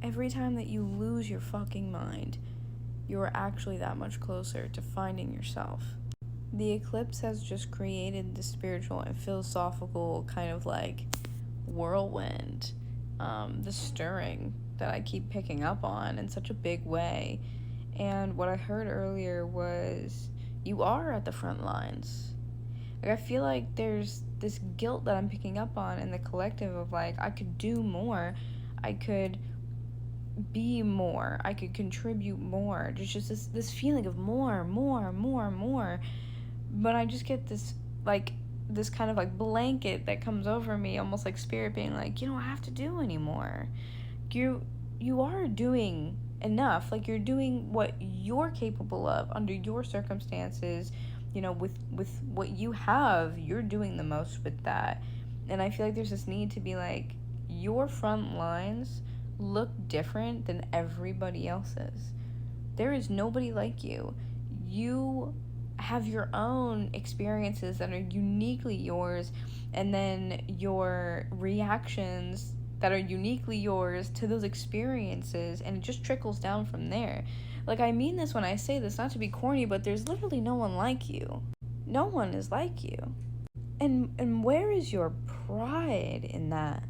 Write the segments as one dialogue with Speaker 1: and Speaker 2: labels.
Speaker 1: every time that you lose your fucking mind, you are actually that much closer to finding yourself. The eclipse has just created the spiritual and philosophical kind of like whirlwind, the stirring that I keep picking up on in such a big way. And what I heard earlier was, you are at the front lines. Like, I feel like there's this guilt that I'm picking up on in the collective of like, I could do more, I could be more, I could contribute more. There's just this feeling of more. But I just get this like this kind of like blanket that comes over me, almost like spirit being like, you don't have to do anymore. You are doing enough. Like, you're doing what you're capable of under your circumstances. With what you have, you're doing the most with that. And I feel like there's this need to be like, your front lines look different than everybody else's. There is nobody like you. You have your own experiences that are uniquely yours, and then your reactions that are uniquely yours to those experiences, and it just trickles down from there. Like, I mean this when I say this, not to be corny, but there's literally no one like you. No one is like you. And where is your pride in that?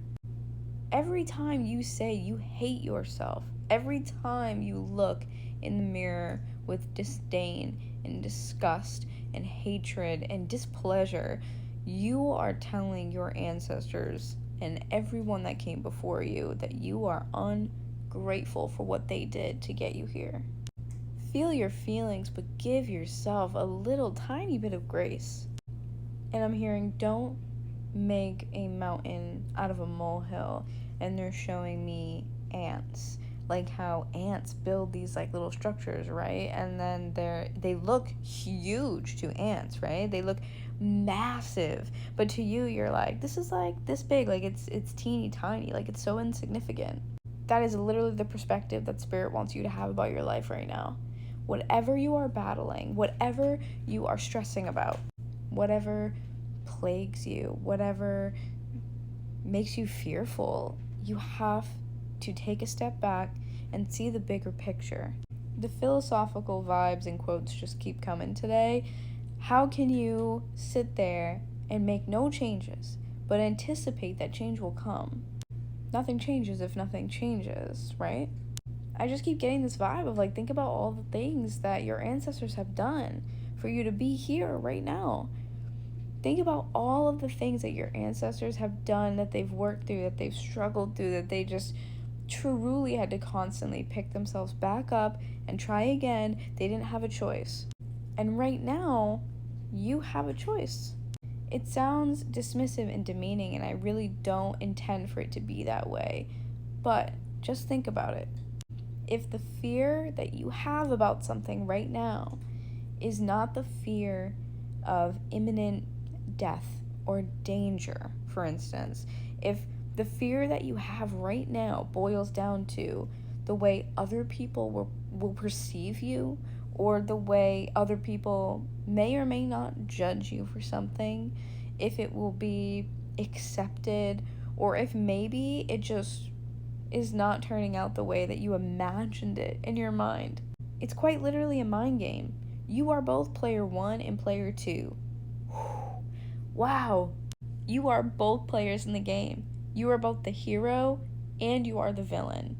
Speaker 1: Every time you say you hate yourself, every time you look in the mirror with disdain and disgust and hatred and displeasure, you are telling your ancestors and everyone that came before you that you are ungrateful for what they did to get you here. Feel your feelings, but give yourself a little tiny bit of grace. And I'm hearing, don't make a mountain out of a molehill. And they're showing me ants, like how ants build these like little structures, right? And then they look huge to ants, right? They look massive, but to you, you're like, this is like this big, like it's teeny tiny, like it's so insignificant. That is literally the perspective that spirit wants you to have about your life right now. Whatever you are battling, whatever you are stressing about, whatever plagues you, whatever makes you fearful, you have to take a step back and see the bigger picture. The philosophical vibes and quotes just keep coming today. How can you sit there and make no changes, but anticipate that change will come? Nothing changes if nothing changes, right? I just keep getting this vibe of like, think about all the things that your ancestors have done for you to be here right now. Think about all of the things that your ancestors have done, that they've worked through, that they've struggled through, that they just truly had to constantly pick themselves back up and try again. They didn't have a choice. And right now, you have a choice. It sounds dismissive and demeaning, and I really don't intend for it to be that way. But just think about it. If the fear that you have about something right now is not the fear of imminent death or danger, for instance, if the fear that you have right now boils down to the way other people will perceive you, or the way other people may or may not judge you for something, if it will be accepted, or if maybe it just is not turning out the way that you imagined it in your mind. It's quite literally a mind game. You are both player 1 and player 2. Wow. You are both players in the game. You are both the hero and you are the villain.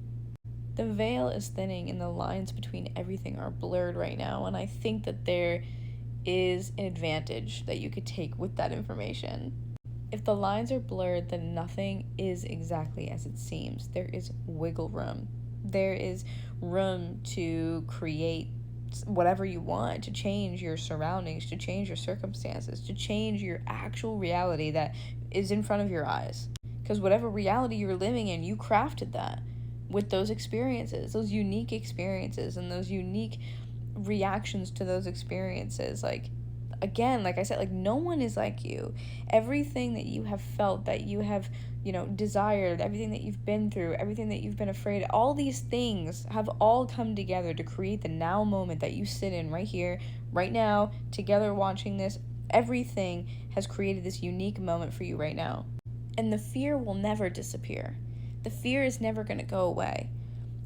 Speaker 1: The veil is thinning and the lines between everything are blurred right now, and I think that there is an advantage that you could take with that information. If the lines are blurred, then nothing is exactly as it seems. There is wiggle room. There is room to create whatever you want, to change your surroundings, to change your circumstances, to change your actual reality that is in front of your eyes. Because whatever reality you're living in, you crafted that with those experiences, those unique experiences, and those unique reactions to those experiences. Like, again, like I said, like, no one is like you. Everything that you have felt, that you have, desired, everything that you've been through, everything that you've been afraid of, all these things have all come together to create the now moment that you sit in right here, right now, together watching this. Everything has created this unique moment for you right now. And the fear will never disappear. The fear is never going to go away.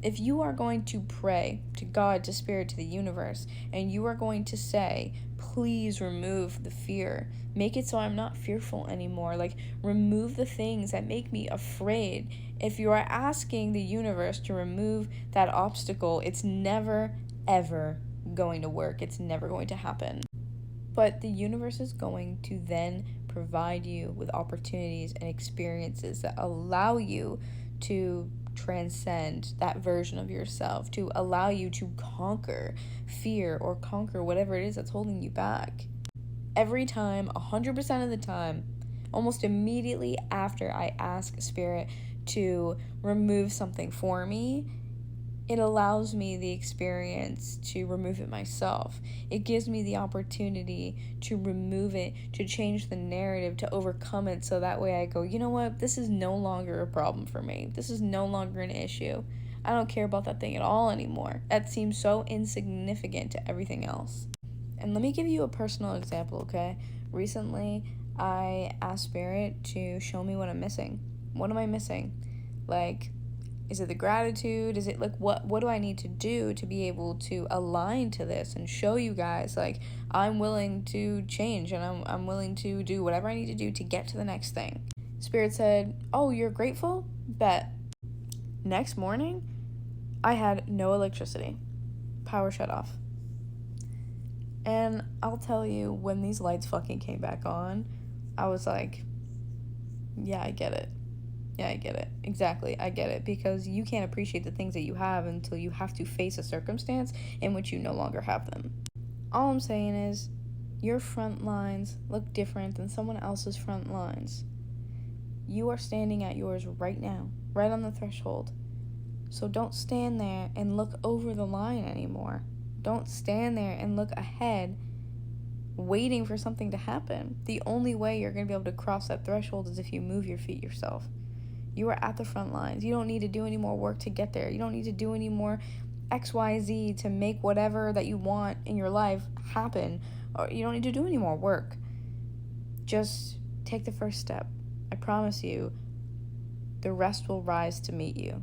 Speaker 1: If you are going to pray to God, to Spirit, to the universe, and you are going to say, please remove the fear, make it so I'm not fearful anymore, like remove the things that make me afraid. If you are asking the universe to remove that obstacle, it's never, ever going to work. It's never going to happen. But the universe is going to then provide you with opportunities and experiences that allow you to transcend that version of yourself, to allow you to conquer fear or conquer whatever it is that's holding you back. Every time, 100% of the time, almost immediately after I ask Spirit to remove something for me, it allows me the experience to remove it myself. It gives me the opportunity to remove it, to change the narrative, to overcome it, so that way I go, you know what, this is no longer a problem for me. This is no longer an issue. I don't care about that thing at all anymore. That seems so insignificant to everything else. And let me give you a personal example, okay? Recently, I asked Spirit to show me what I'm missing. What am I missing? Like, is it the gratitude? Is it like what do I need to do to be able to align to this and show you guys like I'm willing to change and I'm willing to do whatever I need to do to get to the next thing. Spirit said, "Oh, you're grateful? Bet." Next morning, I had no electricity. Power shut off. And I'll tell you, when these lights fucking came back on, I was like, yeah, I get it. Yeah, I get it. Exactly, I get it. Because you can't appreciate the things that you have until you have to face a circumstance in which you no longer have them. All I'm saying is, your front lines look different than someone else's front lines. You are standing at yours right now, right on the threshold. So don't stand there and look over the line anymore. Don't stand there and look ahead, waiting for something to happen. The only way you're going to be able to cross that threshold is if you move your feet yourself. You are at the front lines. You don't need to do any more work to get there. You don't need to do any more XYZ to make whatever that you want in your life happen. Or you don't need to do any more work. Just take the first step. I promise you, the rest will rise to meet you.